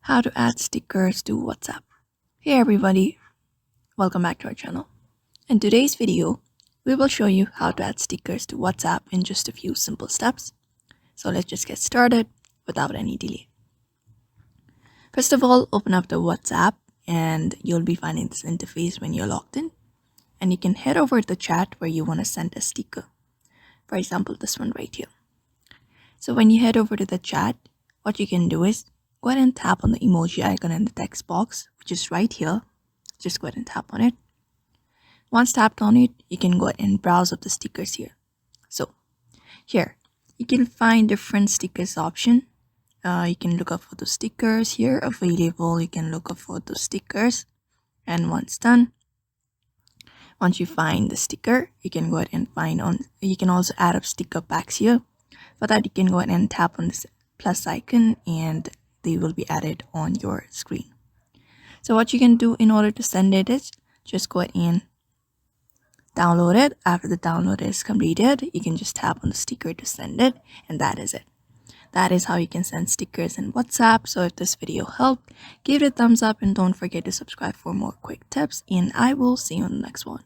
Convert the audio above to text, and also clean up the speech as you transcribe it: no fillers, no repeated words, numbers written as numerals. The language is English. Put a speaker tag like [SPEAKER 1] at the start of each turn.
[SPEAKER 1] How to add stickers to WhatsApp. Hey everybody, welcome back to our channel. In today's video, we will show you how to add stickers to WhatsApp in just a few simple steps. So let's just get started without any delay. First of all, open up the WhatsApp and you'll be finding this interface when you're logged in. And you can head over to the chat where you want to send a sticker. For example, this one right here. So when you head over to the chat, what you can do is go ahead and tap on the emoji icon in the text box, which is right here. Just go ahead and tap on it. Once tapped on it, you can go ahead and browse up the stickers here. So here, you can find different stickers option. You can look up for the stickers here available. You can look up for the stickers. And once done, once you find the sticker, you can go ahead and you can also add up sticker packs here. For that, you can go ahead and tap on this plus icon and they will be added on your screen. So what you can do in order to send it is just go ahead and download it. After the download is completed, you can just tap on the sticker to send it, and that is it. That is how you can send stickers in WhatsApp. So if this video helped, give it a thumbs up and don't forget to subscribe for more quick tips, and I will see you on the next one.